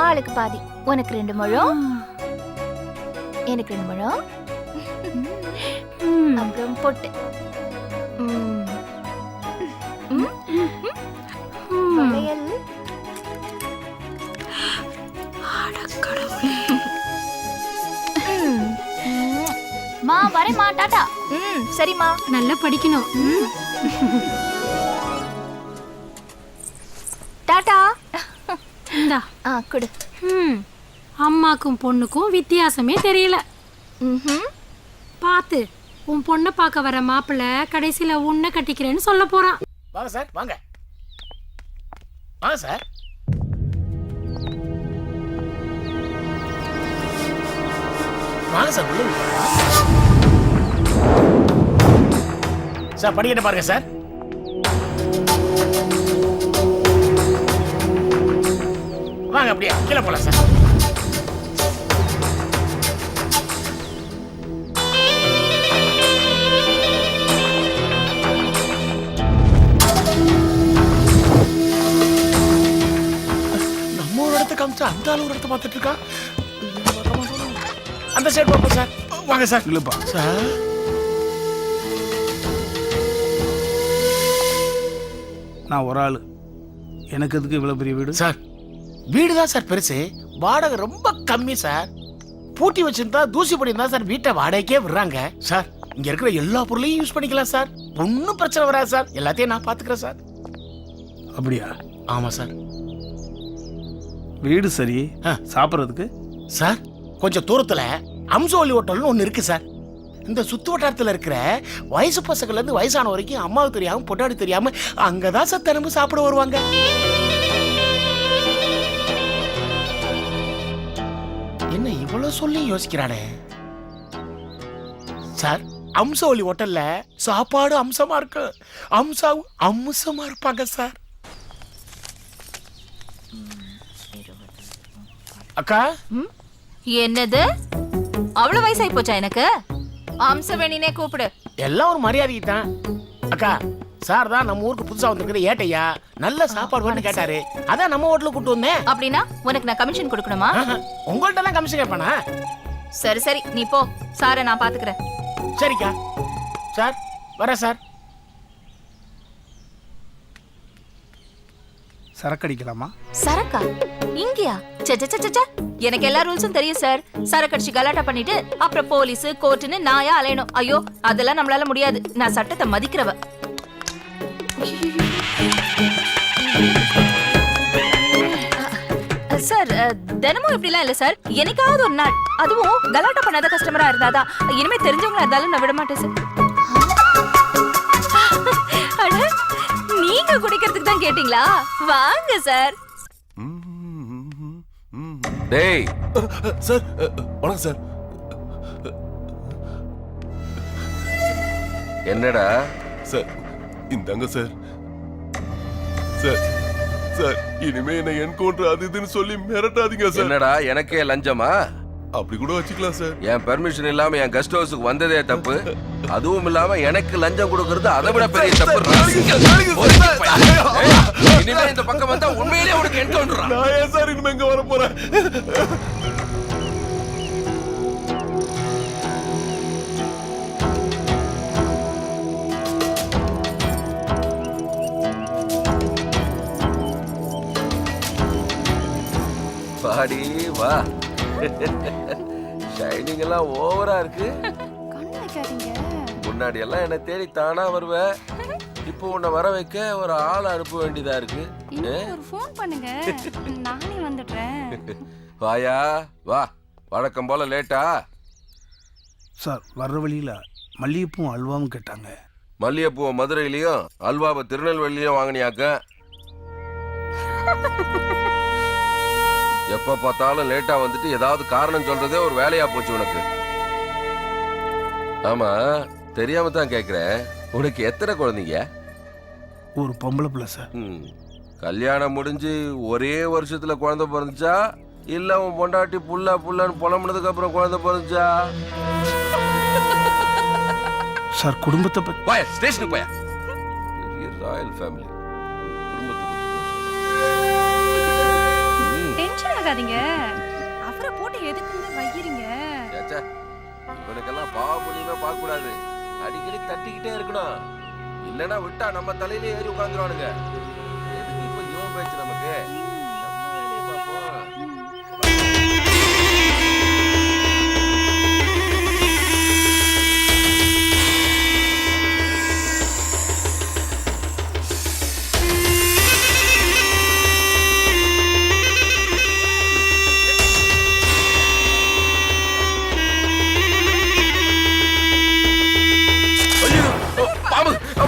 ஆளுக்கு பாதி. உனக்கு 2 முழம், எனக்கு 2 முழம், அப்புறம் பொட்டு. வளையல். மா வரேம்மா, டாடா. சரிம்மா. நல்லா படிக்கணும். டாடா. இந்தா குடு. அம்மாக்கும் பொண்ணுக்கும் வித்தியாசமே தெரியல. பாத்து உன் பொண்ணை பார்க்க வர மாப்பிள்ள கடைசியில உன்னை கட்டிக்கிறேன்னு சொல்ல போறான். வாங்க சார், வாங்க வாங்க சார். வாங்க சார், உள்ள சார் படிக்கட்ட பாருங்க சார். வாங்க அப்படியே கீழே போலாம் சார். நம்ம ஒரு இடத்த காமிச்சா அந்த ஆளு ஒரு இடத்த பார்த்துட்டு இருக்கா. அந்த சைடு பாப்போம் சார். வாங்க சார். இல்லப்பா சார். நான் ஒரு ஆளு, எனக்கு எதுக்கு இவ்வளவு பெரிய வீடு? சார் வீடு தான் சார் பெருசு, வாடகை ரொம்ப கம்மி சார். பூட்டி வச்சிருந்தா தூசி படிந்தா சார் வீட்டை வாடகைக்கே விடுறாங்க சார். இங்க இருக்கிற எல்லா பொருளையும் யூஸ் பண்ணிக்கலாம் சார், ஒன்னும் பிரச்சனை வராது சார். எல்லாத்தையும் நான் பாத்துக்கிறேன் சார். அப்படியா? ஆமா சார். வீடு சரி, சாப்பிட்றதுக்கு சார் கொஞ்சம் தூரத்துல அம்சோலி ஹோட்டல்னு ஒண்ணு இருக்கு சார். இந்த சுத்து வட்டாரத்துல இருக்கிற வயசு பசங்கள்ல இருந்து வயசான வரைக்கும் அம்மாவுக்கு தெரியாம பொட்டாடி தெரியாம அங்கதான் சார் தினமும் சாப்பிட வருவாங்க. என்ன இவ்வளவு சொல்லி யோசிக்கிறானே சார். அம்சோலி ஹோட்டல்ல சாப்பாடு அம்சமா இருக்கு, அம்சாவும் அம்சமா இருப்பாங்க சார். அக்கா. என்னது அவ்வளவு வயசாயி போச்சா? எனக்கு அம்சவேணினே கூப்பிடு. எல்லாம் ஒரு மரியாதைக்கு தான் அக்கா. சார் தான் நம்ம ஊருக்கு புதுசா வந்திருக்கிற ஏட்டையா, நல்ல சாப்பாடு வேணும்னு கேட்டாரு, அதான் நம்ம ஹோட்டலுக்கு கூட்டு வந்தேன். அப்படின்னா உனக்கு நான் கமிஷன் கொடுக்கணுமா? உங்கள்ட்ட தான் கமிஷன் கேட்பானா? சரி சரி, நீ போ, சாரை நான் பாத்துக்கிறேன். சரிக்கா. சார் வரேன் சார். சரக்கு அடிக்கலாமா? சரக்கா? இங்கயா? எனக்கு எல்லா ரூல்ஸும் தெரியும் சார். சரக்கு அடிச்சு கலாட்டா பண்ணிட்டு அப்புறம் போலீஸ் கோர்ட்டுன்னு நாயா அலையணும். ஐயோ அதெல்லாம் நம்மளால முடியாது. நான் சட்டத்தை மதிக்கிறவ. சார் தினமும் இப்படிலாம் இல்ல சார், என்னைக்காவது ஒரு நாள், அதுவும் கலாட்டா பண்ணாத கஸ்டமரா இருந்தாதான். இனிமே தெரிஞ்சவங்களா இருந்தாலும் நான் விட மாட்டேன் சார். அட நீங்க குடிக்கிறதுக்கு தான் கேட்டீங்களா? வாங்க சார். டேய் சார் வணக்கம் சார். என்னடா சார் இந்தாங்க சார். சார் சார் இனிமே என்ன என்கவுண்டர் அது இதுன்னு சொல்லி மிரட்டாதீங்க சார். என்னடா எனக்கே லஞ்சமா? அப்படி கூட வச்சுக்கலாம் சார். என் பெர்மிஷன் இல்லாம என் கெஸ்ட் ஹவுஸுக்கு வந்ததே தப்பு. அதுவும் இல்லாம எனக்கு லஞ்சம் கொடுக்கறது அதை விட பெரிய தப்பு. இனிமே இந்த பக்கம் வந்தா உண்மையிலேயே உனக்கு என்கவுண்டர். நான் ஏன் சார் இனிமே இங்க வர போறேன்? பாடி வா. ஷைனிங் எல்லாம் ஓவரா இருக்கு. முன்னாடி எல்லாம் என்ன தேடி தானா வருவ, இப்போ உன்னை வர வைக்க ஒரு ஆள் அனுப்ப வேண்டியதா இருக்கு. ஒரு ஃபோன் பண்ணுங்க, நானே வந்துடுறேன். வாயா வா. வழக்கம் போல லேட்டா? சார் வர்ற வழியில மல்லிகைப்பூவும் அல்வாவும் கேட்டாங்க. மல்லிகைப்பூவை மதுரையிலயும் அல்வாவை திருநெல்வேலியிலும் வாங்கினியாக்க. எப்ப பார்த்தாலும் லேட்டா வந்துட்டு ஏதாவது காரணம் சொல்றதே ஒரு வேலையா போச்சு உனக்கு. ஆமா தெரியாம தான் கேக்குறேன், உனக்கு எத்தனை குழந்தைங்க? ஒரு பொம்பளை பிள்ளை சார். கல்யாணம் முடிஞ்சு ஒரே வருஷத்துல குழந்தை பிறந்துச்சா இல்ல உன் பொண்டாட்டி புள்ள புள்ளன்னு புலம்புனதுக்கு அப்புறம் குழந்தை பிறந்துச்சா? சார் குடும்பத்தை பத்தி போய ஸ்டேஷனுக்கு போய. Royal family. பண்ணாதீங்க. அப்புறம் போட்டு எதுக்குங்க வைக்கிறீங்க? ஏச்சே, இவனுக்கெல்லாம் பாவ புண்ணியமே பார்க்க கூடாது. அடிக்கடி தட்டிக்கிட்டே இருக்கணும். இல்லைன்னா விட்டா நம்ம தலையிலே ஏறி உட்காந்துருவானுங்க. எதுக்கு இப்ப இவன் பேச்சு நமக்கு? நம்ம வேலையை பார்ப்போம்.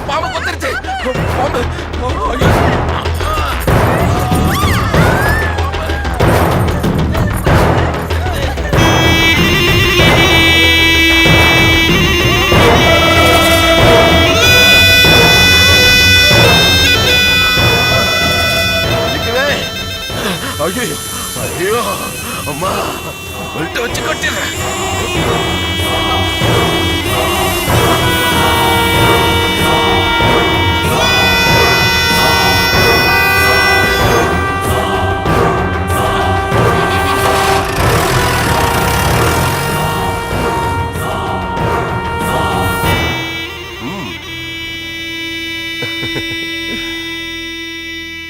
பாம்பு கொத்திருச்சு. பாம்பு. ஐயோ. ஐயோ ஐயோ அம்மா வெட்ட வச்சு கட்டிடுறேன்.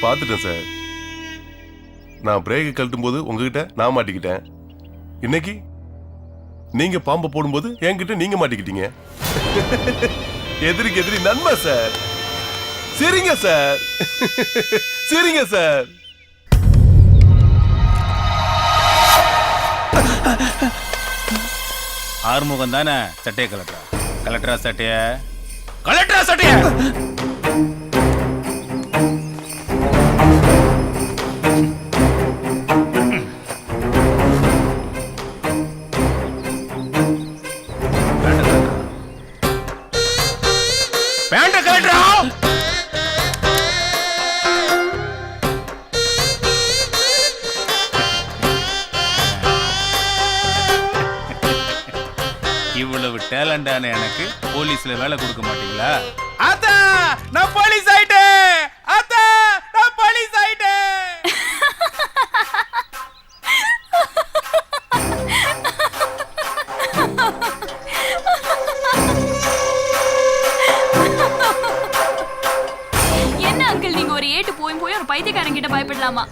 பார்த்துட்டேன் சார். நான் பிரேக்கை கழட்டும் போது உங்ககிட்ட நான் மாட்டிக்கிட்டேன். இன்னைக்கு நீங்க பாம்பை போடும்போது என்கிட்ட நீங்க மாட்டிக்கிட்டீங்க. எதிரிக்கு எதிரி நன்மை சார். சரிங்க சார். சரிங்க சார். ஆறுமுகம் தானே சட்டையை கலட்டுறா. கலட்டுறா சட்டைய. கலட்டுறா சட்டைய. பேண்ட கலட்டுறா. இவ்வளவு டேலண்டான எனக்கு போலீஸ்ல வேலை கொடுக்க மாட்டீங்களா? அத்தா நான் போலீஸ் ஆயிட்டேன். அத்தா நான் போலீஸ் ஆயிட்டேன். என்ன அங்கிள் நீங்க ஒரு ஏட்டு போய் ஒரு பைத்தியக்காரன் கிட்ட பயப்படலாமா?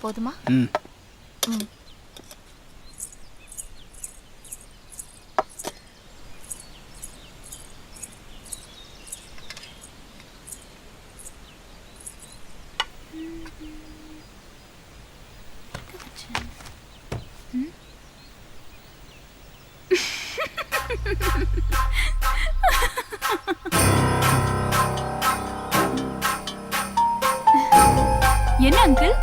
போதுமா? என்ன அங்கிள்?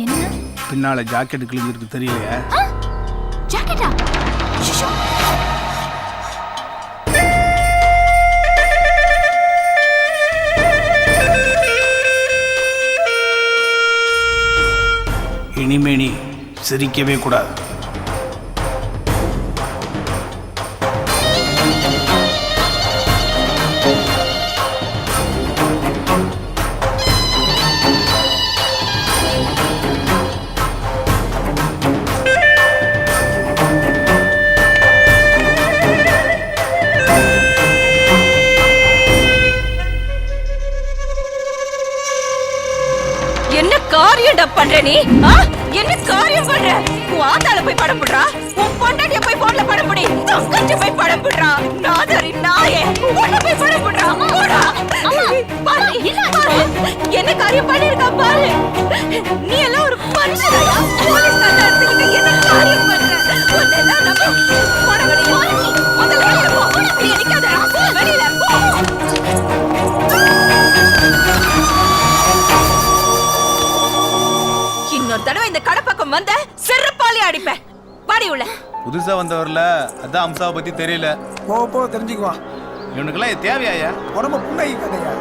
என்ன பின்னால ஜாக்கெட் கிழிஞ்சிருக்கு தெரியலையா? ஜாக்கெட்டா? ஷிஷோ. இனிமே நீ சிரிக்கவே கூடாது. காரியம்டா பண்ற நீ? என்ன காரியம் பண்ற? உன் ஆத்தால போய் படம் போடுறா, உன் பொண்டாட்டிய போய் போன்ல படம் போடி, தங்கச்சி போய் படம் போடுறா, நாதரி நாயே உன்ன போய் படம் போடுறா. போடா பாரு, என்ன காரியம் பண்ணிருக்கா பாரு. நீ எல்லாம் ஒரு மனுஷனா? போலீஸ் எடுத்துக்கிட்டு என்ன காரியம் பண்ற? உன்னை எல்லாம் நம்ம போட செருப்பாலி அடிப்பேன். வாடி உள்ள. புதுசா வந்தவர்ல அதான் அம்சாவை பத்தி தெரியல. போக போக தெரிஞ்சுக்குவான். இவனுக்கெல்லாம் இது தேவையாயா? உடம்ப புண்ணாக்கி கதையா.